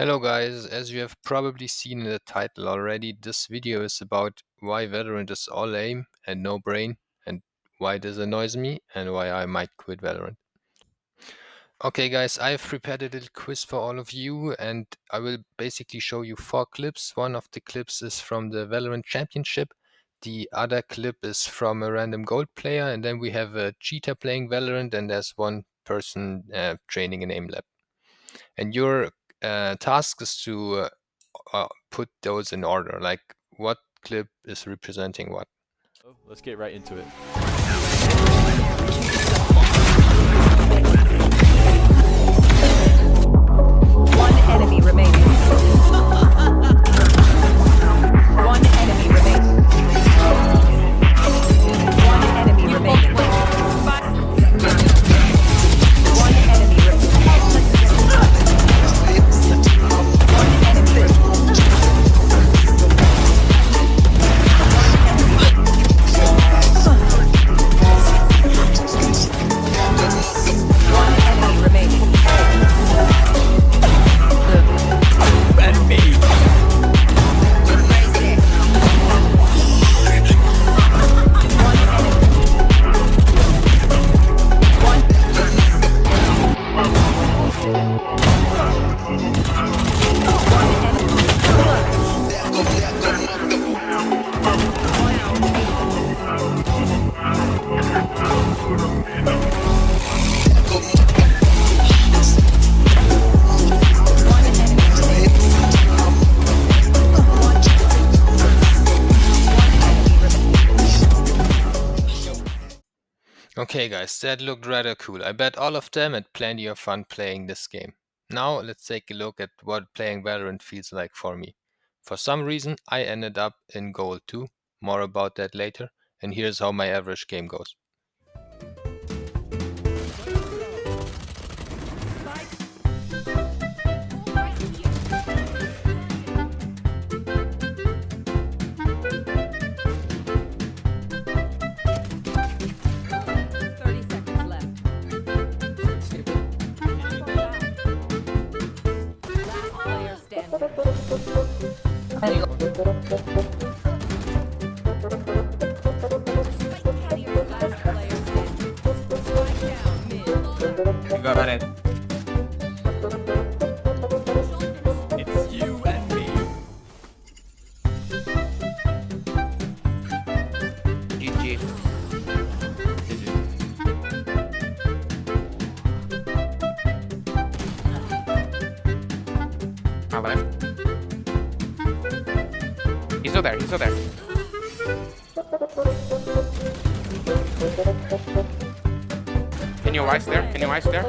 Hello guys, as you have probably seen in the title already, this video is about why Valorant is all aim and no brain, and why this annoys me, and why I might quit Valorant. Okay guys, I've prepared a little quiz for all of you, and I will basically show you 4 clips. One of the clips is from the Valorant Championship, the other clip is from a random gold player, and then we have a cheater playing Valorant, and there's one person training in aim lab. And your task is to put those in order, like what clip is representing what. Let's get right into it. One enemy remaining. One enemy remaining. One enemy remaining. One enemy Okay guys, that looked rather cool. I bet all of them had plenty of fun playing this game. Now let's take a look at what playing Valorant feels like for me. For some reason I ended up in gold too, more about that later, and here's how my average game goes. You got it. It's you and me. GG. My left. He's still there. He's still there. Can you ice there? Can you ice there?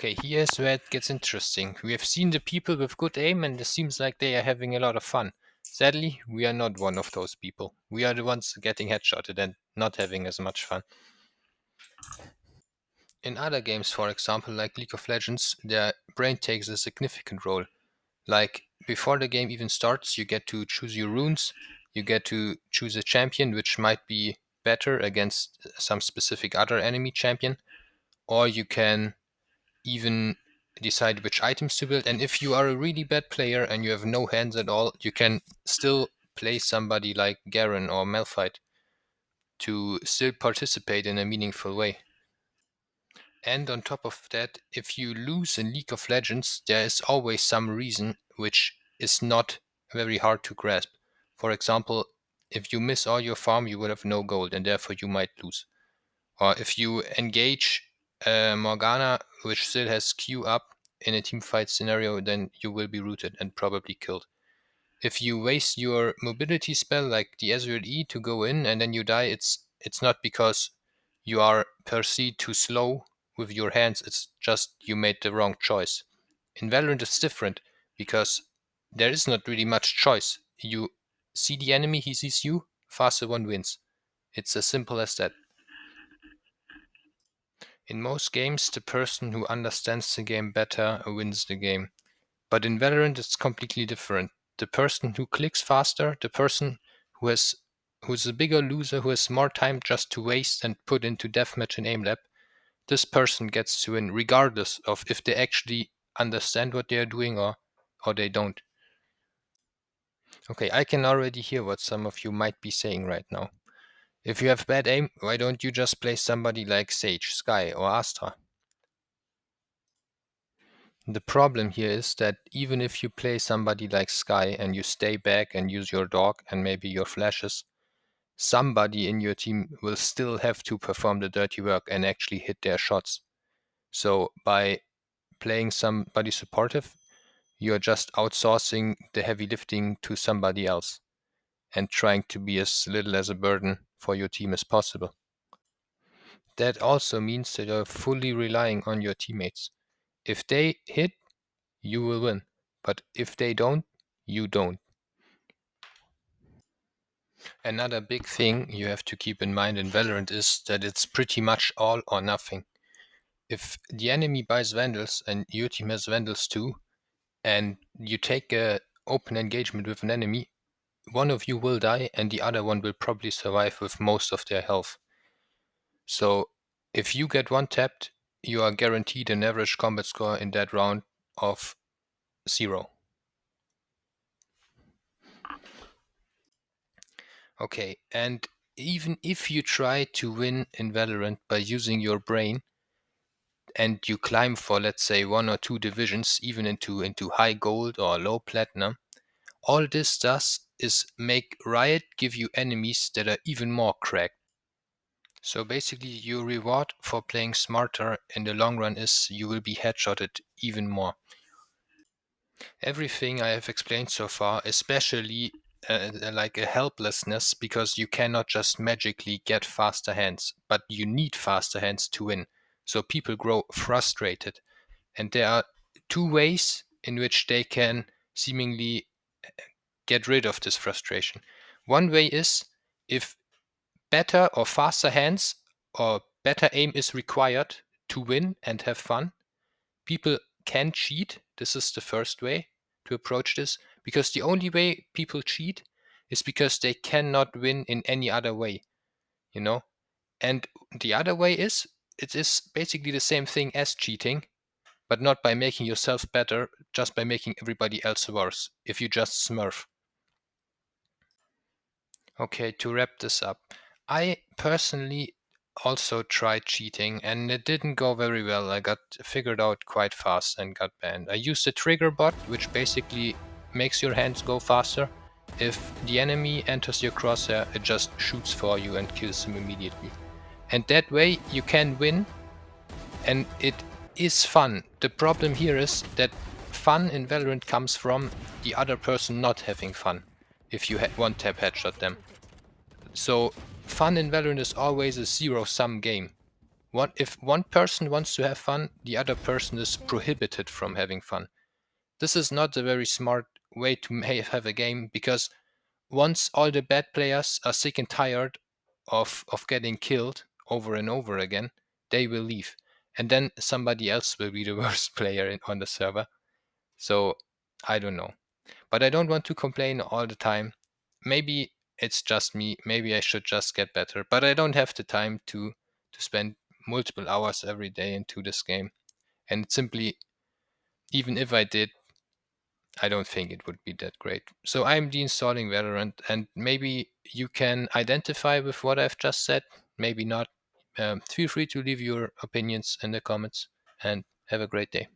Okay, here's where it gets interesting. We have seen the people with good aim and it seems like they are having a lot of fun. Sadly, we are not one of those people. We are the ones getting headshotted and not having as much fun. In other games, for example, like League of Legends, their brain takes a significant role. Like, before the game even starts, you get to choose your runes, you get to choose a champion which might be better against some specific other enemy champion, or you can even decide which items to build. And if you are a really bad player and you have no hands at all, you can still play somebody like Garen or Malphite to still participate in a meaningful way. And on top of that, if you lose in League of Legends, there is always some reason which is not very hard to grasp. For example, if you miss all your farm, you will have no gold and therefore you might lose. Or if you engage Morgana, which still has Q up in a team fight scenario, then you will be rooted and probably killed. If you waste your mobility spell like the Ezreal E to go in and then you die, it's not because you are per se too slow with your hands, it's just you made the wrong choice. In Valorant it's different because there is not really much choice. You see the enemy, he sees you, faster one wins. It's as simple as that. In most games, the person who understands the game better wins the game. But in Valorant, it's completely different. The person who clicks faster, the person who's a bigger loser, who has more time just to waste and put into deathmatch and aim lab, this person gets to win, regardless of if they actually understand what they are doing or they don't. Okay, I can already hear what some of you might be saying right now. If you have bad aim, why don't you just play somebody like Sage, Skye, or Astra? The problem here is that even if you play somebody like Skye and you stay back and use your dog and maybe your flashes, somebody in your team will still have to perform the dirty work and actually hit their shots. So by playing somebody supportive, you're just outsourcing the heavy lifting to somebody else and trying to be as little as a burden for your team as possible. That also means that you're fully relying on your teammates. If they hit, you will win. But if they don't, you don't. Another big thing you have to keep in mind in Valorant is that it's pretty much all or nothing. If the enemy buys Vandals and your team has Vandals too, and you take a open engagement with an enemy, one of you will die and the other one will probably survive with most of their health. So if you get one tapped, you are guaranteed an average combat score in that round of 0. Okay, and even if you try to win in Valorant by using your brain and you climb for, let's say, 1 or 2 divisions, even into high gold or low platinum, all this does is make Riot give you enemies that are even more cracked. So basically, your reward for playing smarter in the long run is you will be headshotted even more. Everything I have explained so far, especially like a helplessness, because you cannot just magically get faster hands, but you need faster hands to win. So people grow frustrated. And there are 2 ways in which they can seemingly get rid of this frustration. One way is if better or faster hands or better aim is required to win and have fun, people can cheat. This is the first way to approach this, because the only way people cheat is because they cannot win in any other way, you know? And the other way is it is basically the same thing as cheating, but not by making yourself better, just by making everybody else worse, if you just smurf. Okay, to wrap this up, I personally also tried cheating and it didn't go very well. I got figured out quite fast and got banned. I used a trigger bot, which basically makes your hands go faster. If the enemy enters your crosshair, it just shoots for you and kills him immediately. And that way you can win, and it is fun. The problem here is that fun in Valorant comes from the other person not having fun if you one-tap headshot them. So fun in Valorant is always a zero-sum game. if one person wants to have fun, the other person is prohibited from having fun. This is not a very smart way to have a game, because once all the bad players are sick and tired of getting killed over and over again, they will leave. And then somebody else will be the worst player on the server. So I don't know. But I don't want to complain all the time. Maybe it's just me. Maybe I should just get better. But I don't have the time to spend multiple hours every day into this game. And it's simply, even if I did, I don't think it would be that great. So I'm deinstalling Valorant, and maybe you can identify with what I've just said, maybe not. Feel free to leave your opinions in the comments, and have a great day.